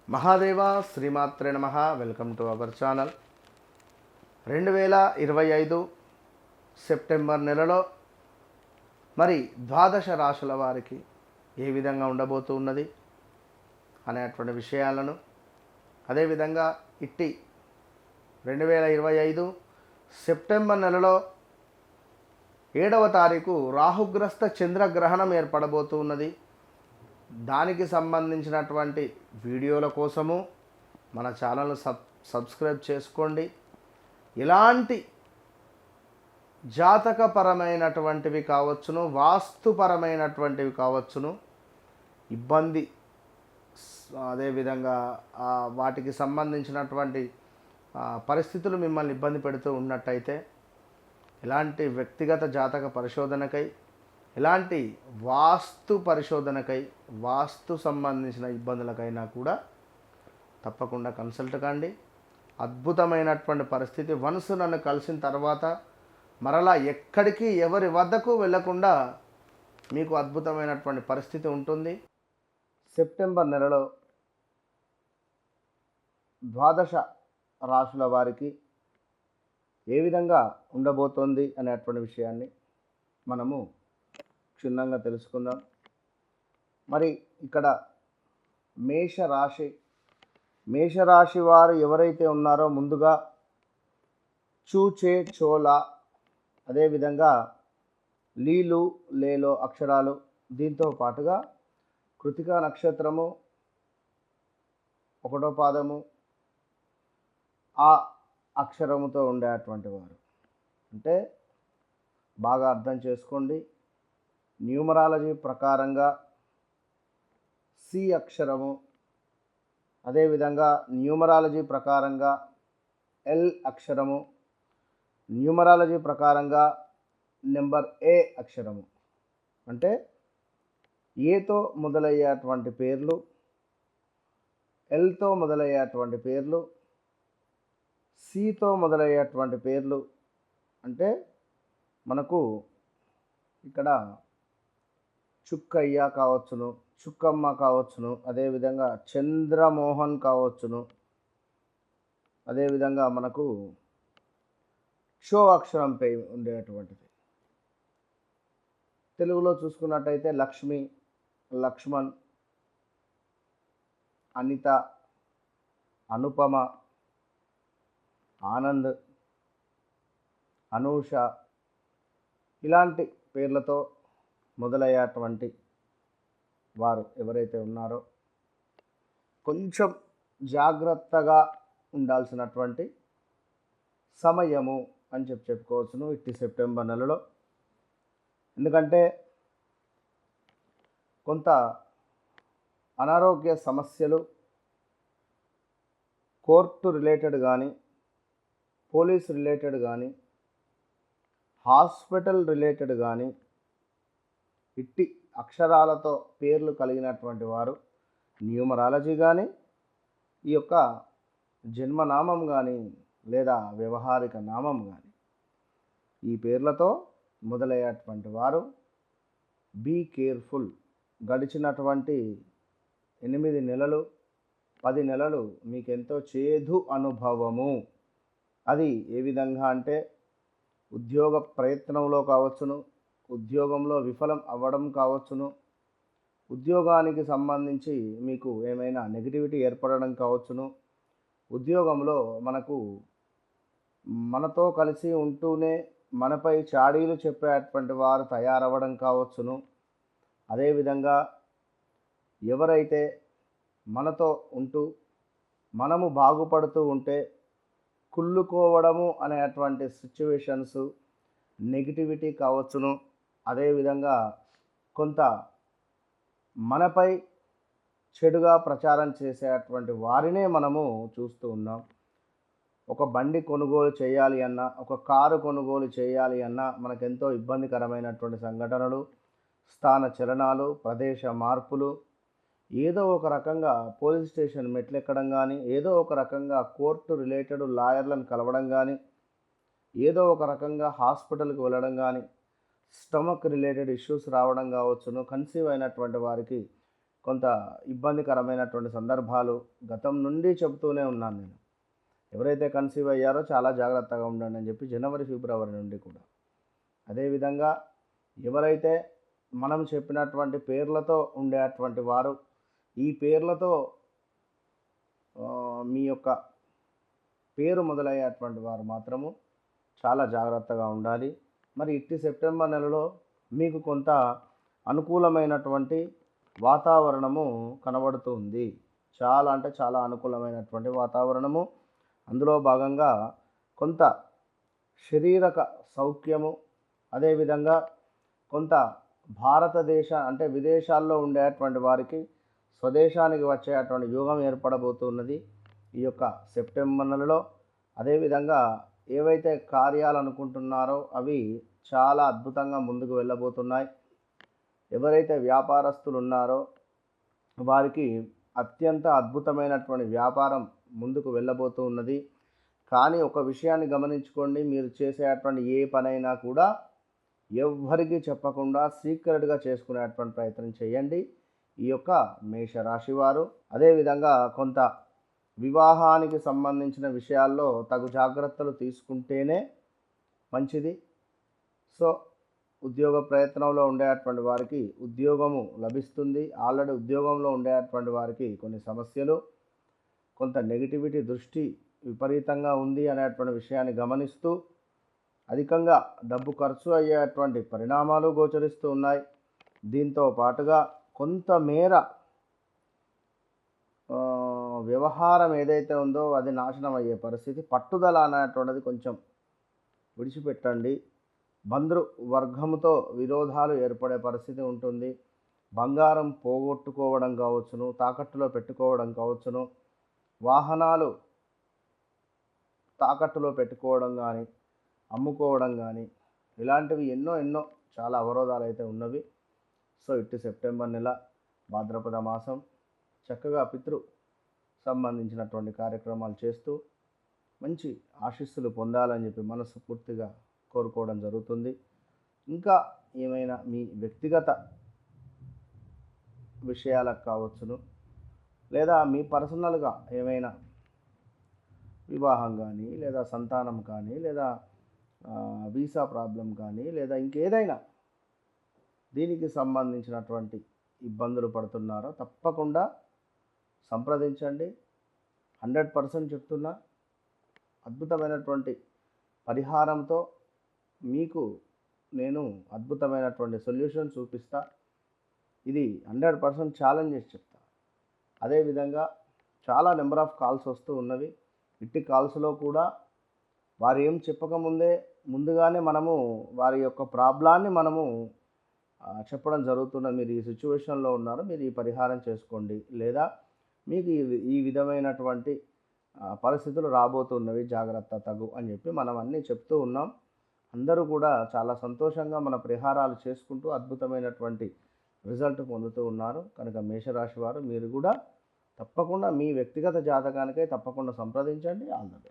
మహాదేవ శ్రీమాత్రే నమ. Welcome to our channel. 2025 September నెలలో మరి ద్వాదశ రాశుల వారికి ఏ విధంగా ఉండబోతున్నది అనేటువంటి విషయాలను, అదేవిధంగా ఇట్టి 2025 సెప్టెంబర్ నెలలో 7వ తారీఖు రాహుగ్రస్త చంద్రగ్రహణం ఏర్పడబోతున్నది. దానికి సంబంధించినటువంటి వీడియోల కోసము మన ఛానల్ను సబ్స్క్రైబ్ చేసుకోండి. ఇలాంటి జాతకపరమైనటువంటివి కావచ్చును, వాస్తుపరమైనటువంటివి కావచ్చును, ఇబ్బంది అదేవిధంగా వాటికి సంబంధించినటువంటి పరిస్థితులు మిమ్మల్ని ఇబ్బంది పెడుతూ ఉన్నట్టయితే ఇలాంటి వ్యక్తిగత జాతక పరిశోధనకై, ఇలాంటి వాస్తు పరిశోధనకై, వాస్తు సంబంధించిన ఇబ్బందులకైనా కూడా తప్పకుండా కన్సల్ట్ కండి. అద్భుతమైనటువంటి పరిస్థితి. వన్స్ నన్ను కలిసిన తర్వాత మరలా ఎక్కడికి ఎవరి వద్దకు వెళ్ళకుండా మీకు అద్భుతమైనటువంటి పరిస్థితి ఉంటుంది. సెప్టెంబర్ నెలలో ద్వాదశ రాశుల వారికి ఏ విధంగా ఉండబోతోంది అనేటువంటి విషయాన్ని మనము క్షుణ్ణంగా తెలుసుకుందాం. మరి ఇక్కడ మేషరాశి వారు ఎవరైతే ఉన్నారో ముందుగా చూచే చోళ, అదేవిధంగా లీలు లేలో అక్షరాలు, దీంతో పాటుగా కృతికా నక్షత్రము 1వ పాదము ఆ అక్షరముతో ఉండేటువంటి వారు అంటే బాగా అర్థం చేసుకోండి. న్యూమరాలజీ ప్రకారంగా సి అక్షరము, అదేవిధంగా న్యూమరాలజీ ప్రకారంగా ఎల్ అక్షరము, న్యూమరాలజీ ప్రకారంగా నెంబర్ ఏ అక్షరము. అంటే ఏతో మొదలయ్యేటువంటి పేర్లు, ఎల్తో మొదలయ్యేటువంటి పేర్లు, సితో మొదలయ్యేటువంటి పేర్లు. అంటే మనకు ఇక్కడ చుక్కయ్య కావచ్చును, చుక్కమ్మ కావచ్చును, అదేవిధంగా చంద్రమోహన్ కావచ్చును, అదేవిధంగా మనకు షో అక్షరంపై ఉండేటువంటిది. తెలుగులో చూసుకున్నట్టయితే లక్ష్మి, లక్ష్మణ్, అనిత, అనుపమ, ఆనంద్, అనూష ఇలాంటి పేర్లతో మొదలయ్యేటువంటి వారు ఎవరైతే ఉన్నారో కొంచెం జాగ్రత్తగా ఉండాల్సినటువంటి సమయము అని చెప్పుకోవచ్చును ఇట్టి సెప్టెంబర్ నెలలో. ఎందుకంటే కొంత అనారోగ్య సమస్యలు కోర్టు రిలేటెడ్ కానీ, పోలీస్ రిలేటెడ్ కానీ, హాస్పిటల్ రిలేటెడ్ కానీ ఇట్టి అక్షరాలతో పేర్లు కలిగినటువంటి వారు న్యూమరాలజీ కానీ, ఈ యొక్క జన్మనామం కానీ లేదా వ్యవహారిక నామం కానీ ఈ పేర్లతో మొదలయ్యేటువంటి వారు బీ కేర్ఫుల్. గడిచినటువంటి 8 నెలలు 10 నెలలు మీకెంతో చేదు అనుభవము. అది ఏ విధంగా అంటే ఉద్యోగ ప్రయత్నంలో కావచ్చును, ఉద్యోగంలో విఫలం అవ్వడం కావచ్చును, ఉద్యోగానికి సంబంధించి మీకు ఏమైనా నెగిటివిటీ ఏర్పడడం కావచ్చును, ఉద్యోగంలో మనతో కలిసి ఉంటూనే మనపై చాడీలు చెప్పేటువంటి వారు తయారవ్వడం కావచ్చును. అదేవిధంగా ఎవరైతే మనతో ఉంటూ మనము బాగుపడుతూ ఉంటే కుళ్ళుకోవడము అనేటువంటి సిచ్యువేషన్స్, నెగిటివిటీ కావచ్చును. అదేవిధంగా కొంత మనపై చెడుగా ప్రచారం చేసేటువంటి వారినే మనము చూస్తూ ఉన్నాం. ఒక బండి కొనుగోలు చేయాలి అన్నా, ఒక కారు కొనుగోలు చేయాలి అన్నా మనకెంతో ఇబ్బందికరమైనటువంటి సంఘటనలు, స్థాన చలనాలు, ప్రదేశ మార్పులు, ఏదో ఒక రకంగా పోలీస్ స్టేషన్ మెట్లెక్కడం కానీ, ఏదో ఒక రకంగా కోర్టు రిలేటెడ్ లాయర్లను కలవడం కానీ, ఏదో ఒక రకంగా హాస్పిటల్కి వెళ్ళడం కానీ, స్టమక్ రిలేటెడ్ ఇష్యూస్ రావడం కావచ్చును. కన్సీవ్ అయినటువంటి వారికి కొంత ఇబ్బందికరమైనటువంటి సందర్భాలు గతం నుండి చెబుతూనే ఉన్నాను నేను. ఎవరైతే కన్సీవ్ అయ్యారో చాలా జాగ్రత్తగా ఉండండి అని చెప్పి జనవరి, ఫిబ్రవరి నుండి కూడా. అదేవిధంగా ఎవరైతే మనం చెప్పినటువంటి పేర్లతో ఉండేటువంటి వారు, ఈ పేర్లతో మీ యొక్క పేరు మొదలయ్యేటువంటి వారు మాత్రము చాలా జాగ్రత్తగా ఉండాలి. మరి ఇట్టి సెప్టెంబర్ నెలలో మీకు కొంత అనుకూలమైనటువంటి వాతావరణము కనబడుతూ ఉంది. చాలా అంటే చాలా అనుకూలమైనటువంటి వాతావరణము. అందులో భాగంగా కొంత శారీరక సౌఖ్యము, అదేవిధంగా కొంత భారతదేశ అంటే విదేశాల్లో ఉండేటువంటి వారికి స్వదేశానికి వచ్చేటువంటి యోగం ఏర్పడబోతున్నది ఈ యొక్క సెప్టెంబర్ నెలలో. అదేవిధంగా ఏవైతే కార్యాలు అనుకుంటున్నారో అవి చాలా అద్భుతంగా ముందుకు వెళ్ళబోతున్నాయి. ఎవరైతే వ్యాపారస్తులు ఉన్నారో వారికి అత్యంత అద్భుతమైనటువంటి వ్యాపారం ముందుకు వెళ్ళబోతూ ఉన్నది. కానీ ఒక విషయాన్ని గమనించుకోండి, మీరు చేసేటువంటి ఏ పనైనా కూడా ఎవ్వరికీ చెప్పకుండా సీక్రెట్గా చేసుకునేటువంటి ప్రయత్నం చేయండి ఈ యొక్క మేషరాశి వారు. అదేవిధంగా కొంత వివాహానికి సంబంధించిన విషయాల్లో తగు జాగ్రత్తలు తీసుకుంటేనే మంచిది. సో ఉద్యోగ ప్రయత్నంలో ఉండేటువంటి వారికి ఉద్యోగము లభిస్తుంది. ఆల్రెడీ ఉద్యోగంలో ఉండేటువంటి వారికి కొన్ని సమస్యలు, కొంత నెగిటివిటీ దృష్టి విపరీతంగా ఉంది అనేటువంటి విషయాన్ని గమనిస్తూ అధికంగా డబ్బు ఖర్చు అయ్యేటువంటి పరిణామాలు గోచరిస్తూ ఉన్నాయి. దీంతో పాటుగా కొంతమేర వ్యవహారం ఏదైతే ఉందో అది నాశనం అయ్యే పరిస్థితి. పట్టుదల అనేటువంటిది కొంచెం విడిచిపెట్టండి. బంధువర్గముతో విరోధాలు ఏర్పడే పరిస్థితి ఉంటుంది. బంగారం పోగొట్టుకోవడం కావచ్చును, తాకట్టులో పెట్టుకోవడం కావచ్చును, వాహనాలు తాకట్టులో పెట్టుకోవడం కానీ, అమ్ముకోవడం కానీ, ఇలాంటివి ఎన్నో చాలా అవరోధాలు అయితే ఉన్నవి. సో ఇటు సెప్టెంబర్ నెల భాద్రపద మాసం చక్కగా పితృ సంబంధించినటువంటి కార్యక్రమాలు చేస్తూ మంచి ఆశీస్సులు పొందాలని చెప్పి మనస్ఫూర్తిగా కోరుకోవడం జరుగుతుంది. ఇంకా ఏమైనా మీ వ్యక్తిగత విషయాలకు కావచ్చును, లేదా మీ పర్సనల్గా ఏమైనా వివాహం కానీ, లేదా సంతానం కానీ, లేదా వీసా ప్రాబ్లం కానీ, లేదా ఇంకేదైనా దీనికి సంబంధించినటువంటి ఇబ్బందులు పడుతున్నారో తప్పకుండా సంప్రదించండి. 100% చెప్తున్నా, అద్భుతమైనటువంటి పరిహారంతో మీకు నేను అద్భుతమైనటువంటి సొల్యూషన్ చూపిస్తా. ఇది 100% ఛాలెంజ్ చేసి చెప్తా. అదేవిధంగా చాలా నెంబర్ ఆఫ్ కాల్స్ వస్తూ ఉన్నవి. ఇట్టి కాల్స్లో కూడా వారు ఏం చెప్పకముందే ముందుగానే మనము వారి యొక్క ప్రాబ్లాన్ని మనము చెప్పడం జరుగుతున్నది. మీరు ఈ సిచ్యువేషన్లో ఉన్నారు, మీరు ఈ పరిహారం చేసుకోండి, లేదా మీకు ఈ విధమైనటువంటి పరిస్థితులు రాబోతున్నవి, జాగ్రత్త తగు అని చెప్పి మనం అన్నీ చెప్తూ ఉన్నాం. అందరూ కూడా చాలా సంతోషంగా మన పరిహారాలు చేసుకుంటూ అద్భుతమైనటువంటి రిజల్ట్ పొందుతూ ఉన్నారు. కనుక మేషరాశి వారు మీరు కూడా తప్పకుండా మీ వ్యక్తిగత జాతకానికై తప్పకుండా సంప్రదించండి. All the best.